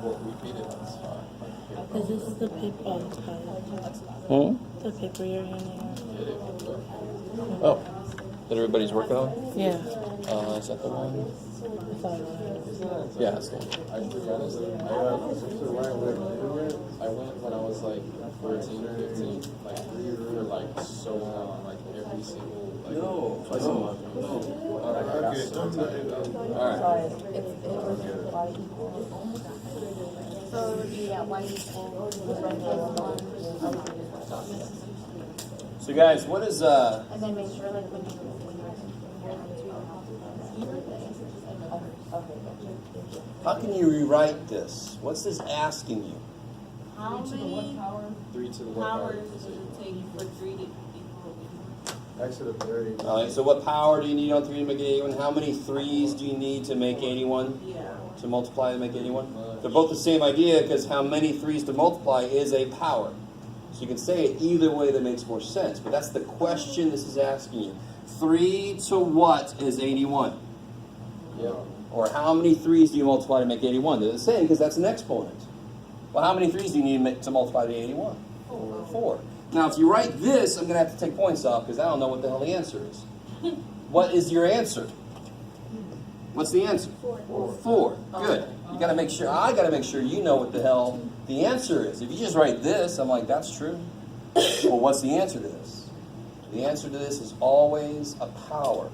Well, repeat it. That's fine. Is this the paper? Oh, the paper you're handing out? Oh, that everybody's working on? Yeah. Is that the one? That's all I wanted. Yeah, that's the one. I forgot his name. I went when I was like 14 or 15, like for like so long, like every single like twice a month. Alright, I got so tired though. Alright. So yeah, y equals the regular one. So guys, what is And then make sure like when you're either the answers. Okay. how can you rewrite this? What's this asking you? How many 3 to the 1 power. powers does it take for 3 to equal 81? X to the 30. Alright, so what power do you need on 3 to make 81? How many 3's do you need to make 81? Yeah. To multiply to make 81? They're both the same idea because how many 3's to multiply is a power. So you can say it either way that makes more sense, but that's the question this is asking you. 3 to what is 81? Yeah. Or how many 3's do you multiply to make 81? They're the same because that's an exponent. Well, how many 3's do you need to multiply to 81? 4. Now, if you write this, I'm going to have to take points off because I don't know what the hell the answer is. What is your answer? What's the answer? 4. Good. You got to make sure. I got to make sure you know what the hell the answer is. If you just write this, I'm like, that's true. Well, what's the answer to this? The answer to this is always a power.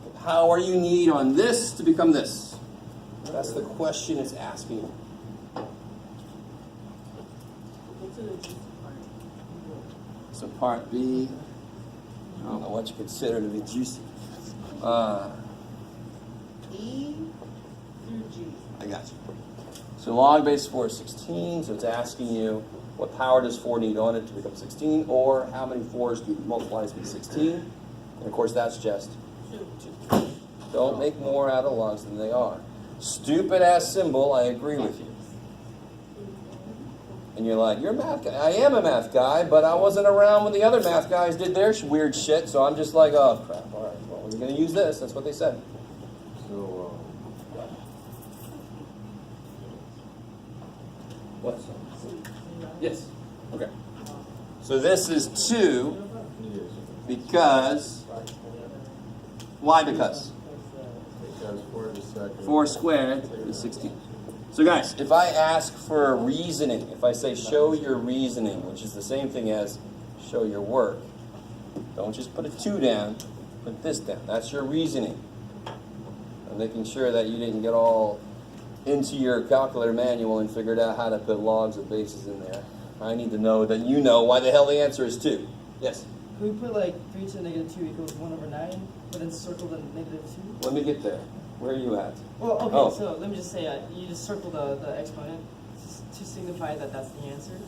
The power you need on this to become this. That's the question it's asking you. Get to the juicy part. So part B, I don't know what you consider to be juicy. E through G. I got you. So log base 4 is 16, so it's asking you what power does 4 need on it to become 16, or how many 4's do you multiply to be 16? And of course that's just 2. Don't make more out of logs than they are. Stupid ass symbol, I agree with you. And you're like, you're a math guy. I am a math guy, but I wasn't around when the other math guys did their weird shit, so I'm just like, oh crap, all right, well, we're going to use this. That's what they said. So, What? Yes. Okay. So this is 2 because, why because? because 4 to the second. 4 squared is 16. So guys, if I ask for reasoning, if I say show your reasoning, which is the same thing as show your work, don't just put a 2 down, put this down. That's your reasoning. I'm making sure that you didn't get all into your calculator manual and figured out how to put logs of bases in there. I need to know that you know why the hell the answer is 2. Yes? Can we put like 3 to the negative 2 equals 1 over 9, but then circle the negative 2? Let me get there. Where are you at? Well, okay, Oh. so let me just say, you just circle the exponent to signify that that's the answer.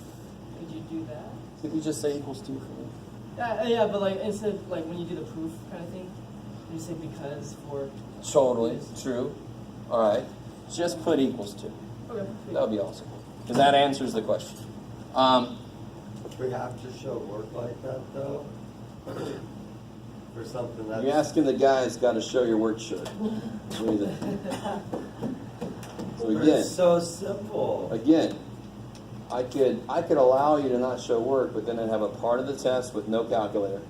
Could you do that? Did you just say equals 2 for me? Yeah, but like instead of like when you do the proof kind of thing, you say because for. Totally true. All right. Just put equals 2. Okay. That would be awesome. Because that answers the question. We have to show work like that, though? For something that's... You're asking the guy who's got to show your work shirt. What do you think? So again, It's so simple. I could allow you to not show work, but then I'd have a part of the test with no calculator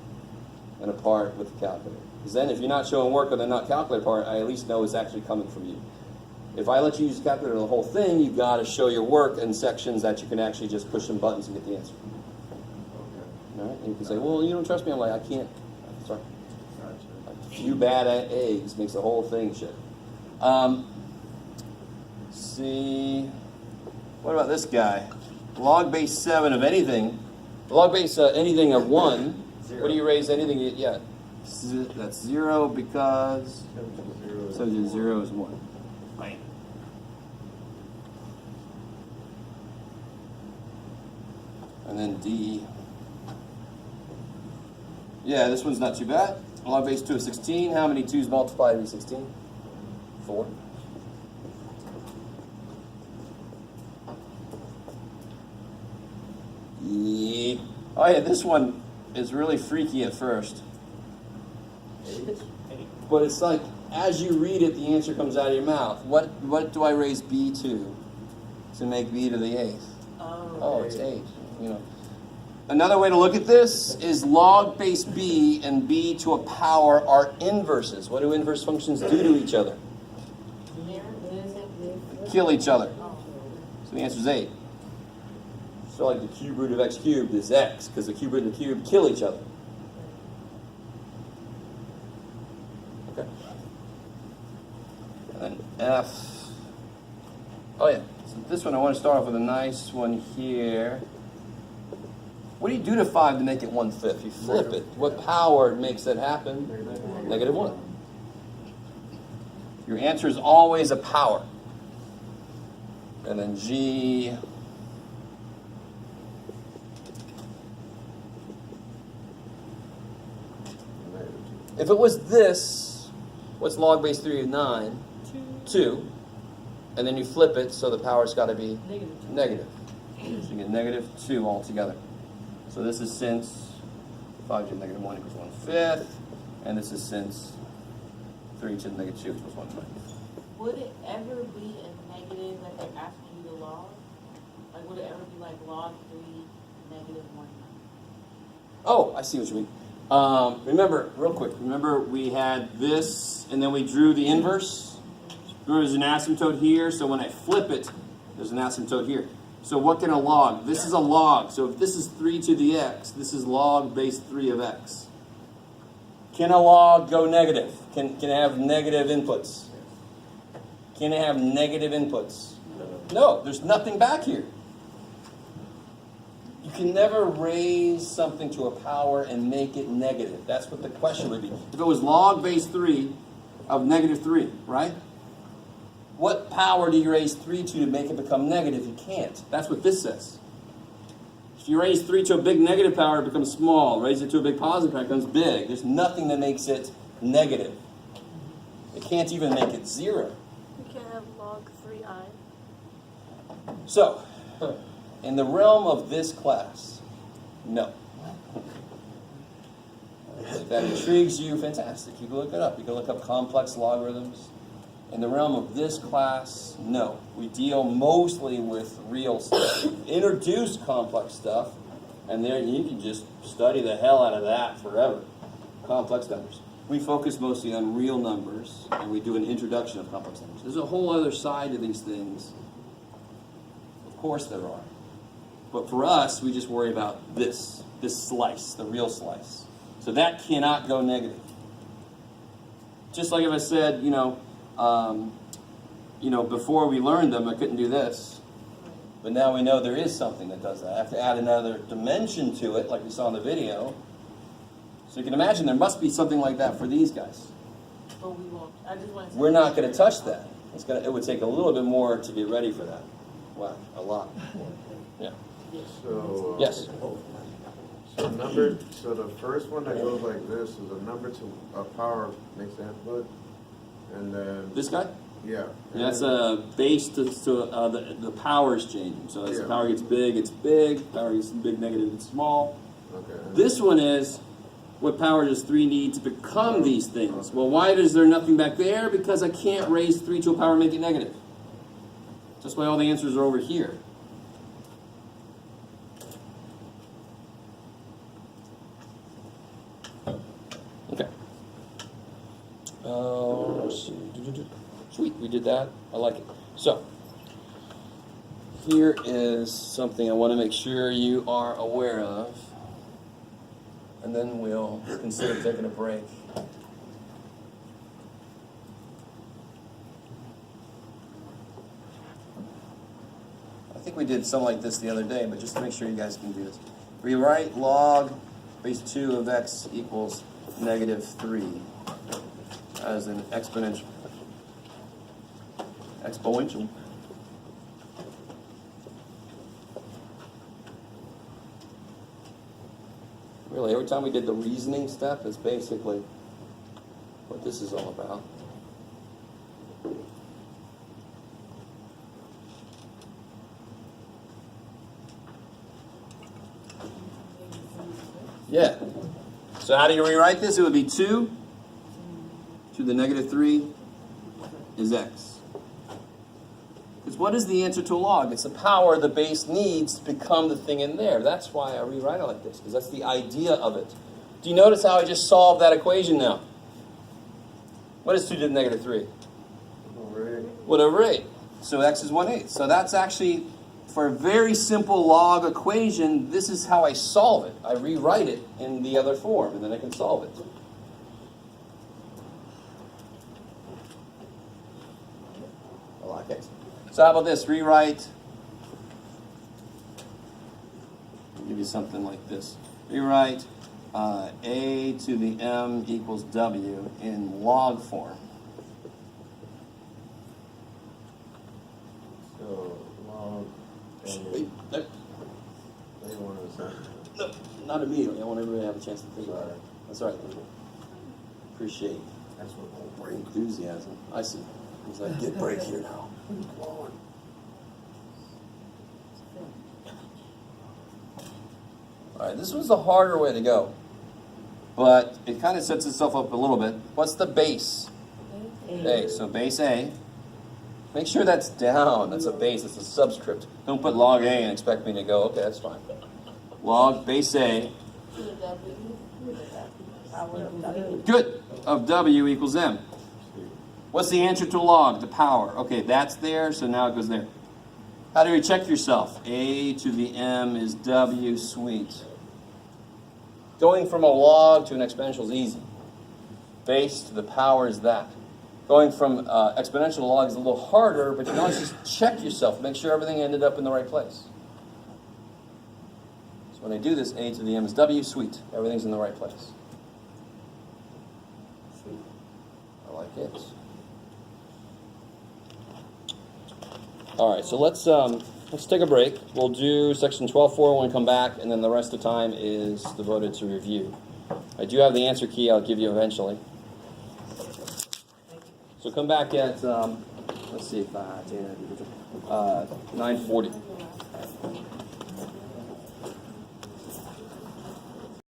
and a part with the calculator. Because then if you're not showing work on the not calculator part, I at least know it's actually coming from you. If I let you use the calculator on the whole thing, you've got to show your work in sections that you can actually just push some buttons and get the answer. Okay. All right? And you can say, well, you don't trust me. I'm like, I can't. Sorry. Gotcha. A few bad eggs makes the whole thing shit. See, what about this guy? Log base 7 of anything. Log base anything of 1. Zero. What do you raise anything yeah? That's 0 because 0 is 1. Right. And then D. Yeah, this one's not too bad. Log base 2 of 16. How many 2's multiply to be 16? 4. Yeah. Oh yeah, this one is really freaky at first. But it's like, as you read it, the answer comes out of your mouth. What do I raise B to? to make b to the 8th? Oh. Oh, it's 8. You know. Another way to look at this is log base b and b to a power are inverses. What do inverse functions do to each other? Kill each other. So the answer is 8. So like the cube root of x cubed is x, because the cube root and the cube kill each other. Okay. And then f. Oh yeah. So this one I want to start off with a nice one here. What do you do to 5 to make it 1/5? You flip it. What power makes that happen? -1. Your answer is always a power. And then g. If it was this, what's log base 3 of 9? 2. And then you flip it, so the power's got to be negative. So you get -2 altogether. So this is since 5 to the -1 equals 1/5. And this is since 3 to the -2 equals 1/5. Would it ever be a negative that they're asking you to log? Like, would it ever be like log 3 -1? Oh, I see what you mean. Remember, real quick, remember we had this, and then we drew the inverse? Remember there's an asymptote here, so when I flip it, there's an asymptote here. So what can a log? This is a log, so if this is 3 to the x, this is log base 3 of x. Can a log go negative? Can it have negative inputs? Can it have negative inputs? No, there's nothing back here. You can never raise something to a power and make it negative. That's what the question would be. If it was log base 3 of -3, right? What power do you raise 3 to make it become negative? You can't. That's what this says. If you raise 3 to a big negative power, it becomes small. Raise it to a big positive power, it becomes big. There's nothing that makes it negative. It can't even make it 0. You can't have log 3i. So, in the realm of this class, no. If that intrigues you, fantastic. You can look it up. You can look up complex logarithms. In the realm of this class, no. We deal mostly with real stuff. Introduce complex stuff, and there you can just study the hell out of that forever. Complex numbers. We focus mostly on real numbers, and we do an introduction of complex numbers. There's a whole other side to these things. Of course there are. But for us, we just worry about this slice, the real slice. So that cannot go negative. Just like if I said, before we learned them, I couldn't do this. But now we know there is something that does that. I have to add another dimension to it, like we saw in the video. So you can imagine there must be something like that for these guys. But we won't. I just want to. We're not going to touch that. It would take a little bit more to get ready for that. Wow, a lot. Yeah. So Yes. So the first one that goes like this is a number to a power makes the input, and then This guy? yeah. That's a base to the power's changing. So as the Yeah. power gets big, it's big. Power gets big, negative, it's small. Okay. This one is, what power does 3 need to become these things? Well, why is there nothing back there? Because I can't raise 3 to a power and make it negative. That's why all the answers are over here. Okay. Let's see. Sweet, we did that. I like it. So, here is something I want to make sure you are aware of. And then we'll consider taking a break. I think we did something like this the other day, but just to make sure you guys can do this. We write log base 2 of x equals -3 as an exponential. Exponential. Really, every time we did the reasoning step, is basically what this is all about. Yeah. So how do you rewrite this? It would be 2 to the -3 is x. Because what is the answer to a log? It's the power the base needs to become the thing in there. That's why I rewrite it like this, because that's the idea of it. Do you notice how I just solved that equation now? What is 2 to the negative 3? Whatever 8. So x is 1/8. So that's actually, for a very simple log equation, this is how I solve it. I rewrite it in the other form, and then I can solve it. Okay. So how about this? Rewrite. I'll give you something like this. Rewrite a to the m equals w in log form. So, log. Wait, no, They want to say. no, not immediately. I want everybody to have a chance to think about it. That's all right. Appreciate That's what whole your enthusiasm. I see. He's like, get break here now. Come on. All right, this was the harder way to go, but it kind of sets itself up a little bit. What's the base? A. So base A. Make sure that's down. That's a base. That's a subscript. Don't put log A and expect me to go, okay, that's fine. Log base A. To the W. Power of W. Good. Of W equals M. What's the answer to log? The power. Okay, that's there, so now it goes there. How do you check yourself? A to the M is W, sweet. Going from a log to an exponential is easy. Base to the power is that. Going from exponential to log is a little harder, but you can always just check yourself, make sure everything ended up in the right place. So when I do this, A to the M is W, sweet. Everything's in the right place. I like it. All right, so let's take a break. We'll do section 12.4 when we come back, and then the rest of the time is devoted to review. I do have the answer key I'll give you eventually. So come back at, let's see, 9:40.